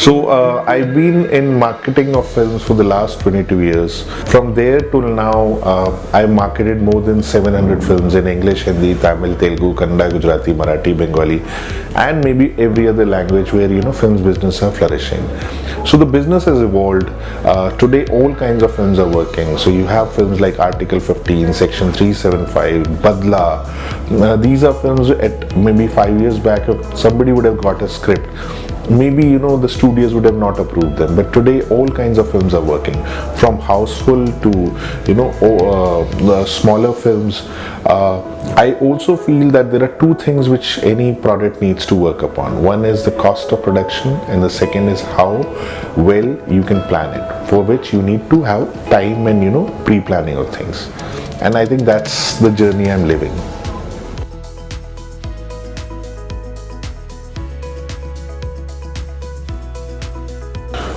I've been in marketing of films for the last 22 years. From there till now, I've marketed more than 700 films in English, Hindi, Tamil, Telugu, Kannada, Gujarati, Marathi, Bengali, and maybe every other language where films business are flourishing. So the business has evolved. Today, all kinds of films are working. So you have films like Article 15, Section 375, Badla. These are films at maybe 5 years back, if somebody would have got a script, maybe the studios would have not approved them, but today all kinds of films are working, from houseful to the smaller films. I also feel that there are two things which any product needs to work upon. One is the cost of production, and the second is how well you can plan it, for which you need to have time and pre-planning of things. And I think that's the journey I'm living.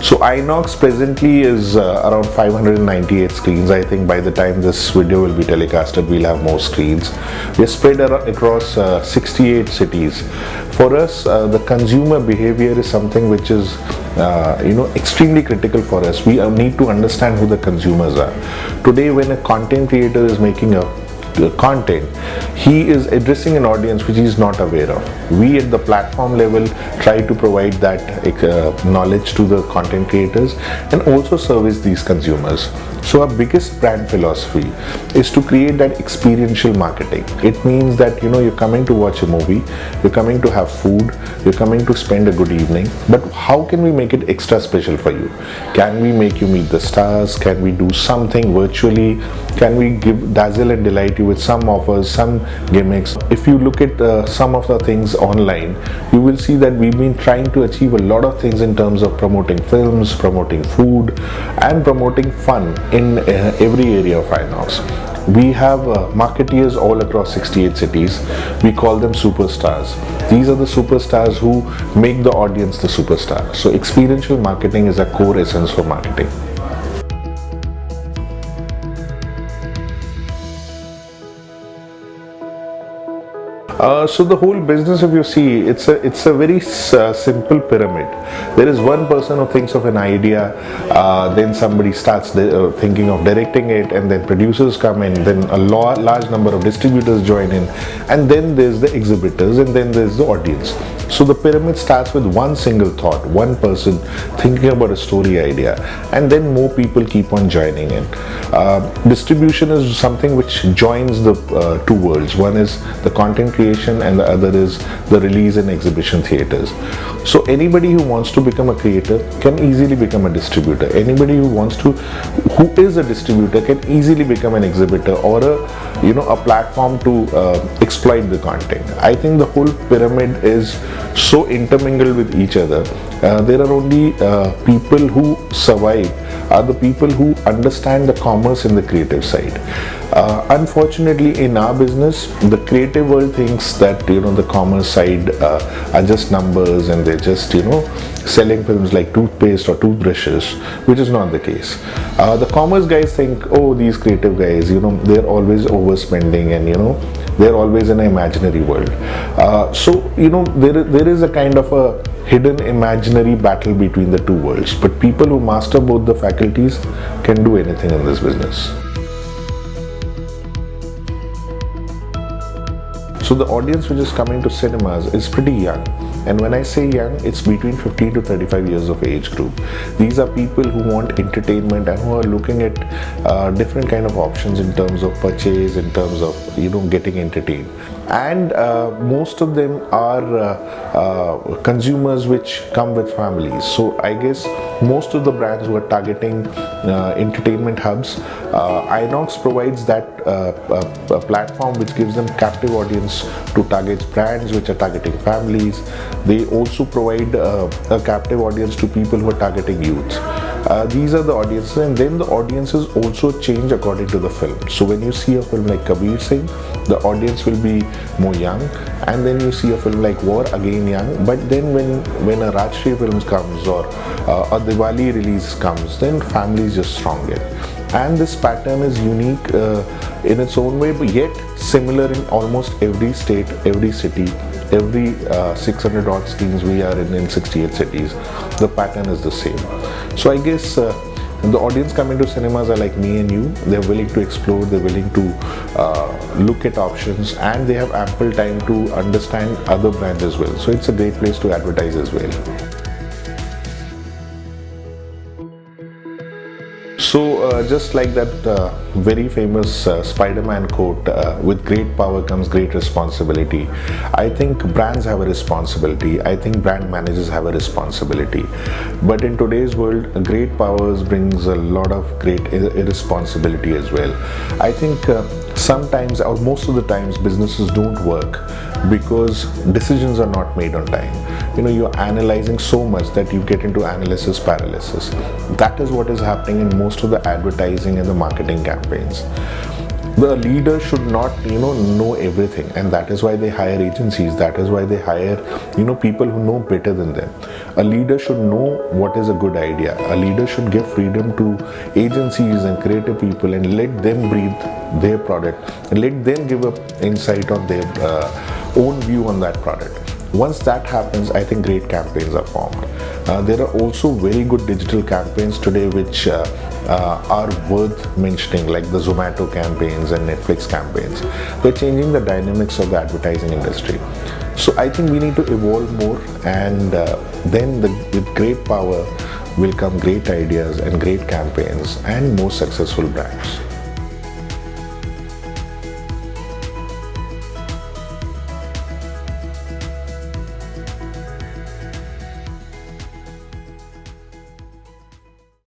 So INOX presently is around 598 screens. I think by the time this video will be telecasted, we'll have more screens. We're spread across 68 cities. For us, the consumer behavior is something which is extremely critical for us. We need to understand who the consumers are. Today, when a content creator is making a content, he is addressing an audience which he is not aware of. We at the platform level try to provide that knowledge to the content creators and also service these consumers. So our biggest brand philosophy is to create that experiential marketing. It means that you're coming to watch a movie, you're coming to have food, you're coming to spend a good evening, but how can we make it extra special for you? Can we make you meet the stars? Can we do something virtually? Can we dazzle and delight you with some offers, some gimmicks? If you look at some of the things online, you will see that we've been trying to achieve a lot of things in terms of promoting films, promoting food, and promoting fun in every area of INOX. We have marketeers all across 68 cities. We call them superstars. These are the superstars who make the audience the superstar. So experiential marketing is a core essence for marketing. So the whole business, if you see, it's a very simple pyramid. There is one person who thinks of an idea, then somebody starts thinking of directing it, and then producers come in, then a large number of distributors join in, and then there's the exhibitors, and then there's the audience. So the pyramid starts with one single thought, one person thinking about a story idea, and then more people keep on joining in. Distribution is something which joins the two worlds. One is the content creation and the other is the release and exhibition theaters. So anybody who wants to become a creator can easily become a distributor. Anybody who is a distributor can easily become an exhibitor or a platform to exploit the content. I think the whole pyramid is so intermingled with each other. There are only people who survive are the people who understand the commerce in the creative side. Unfortunately, in our business, the creative world thinks that the commerce side are just numbers and they're just selling films like toothpaste or toothbrushes, which is not the case. The commerce guys think, oh, these creative guys, they're always overspending and they're always in an imaginary world. There is a kind of a hidden imaginary battle between the two worlds, but people who master both the faculties can do anything in this business. So the audience which is coming to cinemas is pretty young, and when I say young, it's between 15 to 35 years of age group. These are people who want entertainment and who are looking at different kind of options in terms of purchase, in terms of getting entertained. And most of them are consumers which come with families. So I guess most of the brands who are targeting entertainment hubs, INOX provides that platform which gives them captive audience to target brands which are targeting families. They also provide a captive audience to people who are targeting youth. These are the audiences, and then the audiences also change according to the film. So when you see a film like Kabir Singh, the audience will be more young, and then you see a film like War, again young. But then when a Rajshri film comes or a Diwali release comes, then families just throng in. And this pattern is unique in its own way, but yet similar in almost every state, every city, every 600 odd screens we are in 68 cities, the pattern is the same. So I guess the audience coming to cinemas are like me and you. They're willing to explore, they're willing to look at options, and they have ample time to understand other brands as well. So it's a great place to advertise as well. So just like that very famous Spider-Man quote, with great power comes great responsibility. I think brands have a responsibility. I think brand managers have a responsibility. But in today's world, great powers brings a lot of great irresponsibility as well. I think sometimes, or most of the times, businesses don't work because decisions are not made on time. You're analyzing so much that you get into analysis paralysis. That is what is happening in most of the advertising and the marketing campaigns. The leader should not know everything, and that is why they hire agencies. That is why they hire people who know better than them. A leader should know what is a good idea. A leader should give freedom to agencies and creative people and let them breathe their product and let them give up insight on their own view on that product. Once that happens, I think great campaigns are formed. There are also very good digital campaigns today which are worth mentioning, like the Zomato campaigns and Netflix campaigns. They're changing the dynamics of the advertising industry. So I think we need to evolve more, and then with great power will come great ideas and great campaigns and more successful brands.